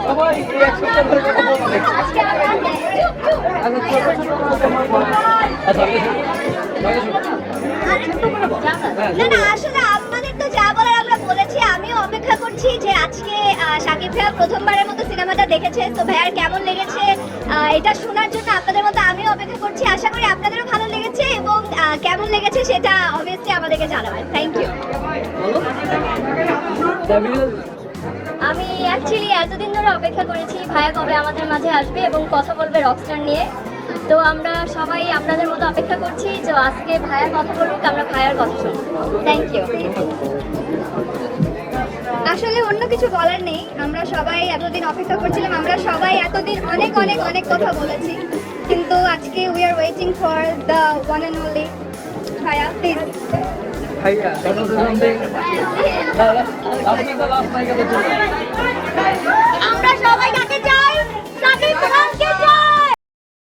সবাই এই এক সপ্তাহ ধরে কথা বলছে। না না, আসলে আমাদের তো যা বলার আমরা বলেছি। আমিও অপেক্ষা করছি যে আজকে শাকিব ভাইয়া প্রথমবারের মতো সিনেমাটা দেখেছে, তো ভাইয়ার কেমন লেগেছে এটা শোনার জন্য আপনাদের মতো আমিও অপেক্ষা করছি। আশা করি আপনাদেরও ভালো লেগেছে এবং কেমন লেগেছে সেটা অবভিয়াসলি আমাদেরকে জানাবেন। Thank you. আমি অ্যাকচুয়ালি এতদিন ধরে অপেক্ষা করেছি ভাইয়া কবে আমাদের মাঝে আসবে এবং কথা বলবে রকস্টার নিয়ে। তো আমরা সবাই আপনাদের মতো অপেক্ষা করছি যে আজকে ভাইয়া কথা বলুক, আমরা ভাইয়ার কথা শুনবো। Thank you. আসলে অন্য কিছু বলার নেই, আমরা সবাই এতদিন অপেক্ষা করছিলাম, আমরা সবাই এতদিন অনেক অনেক অনেক কথা বলেছি, কিন্তু আজকে we are waiting for the one and only ভাইয়া। প্লিজ ভাইয়া সামথিং আপনি তো লাস্ট নায়িকা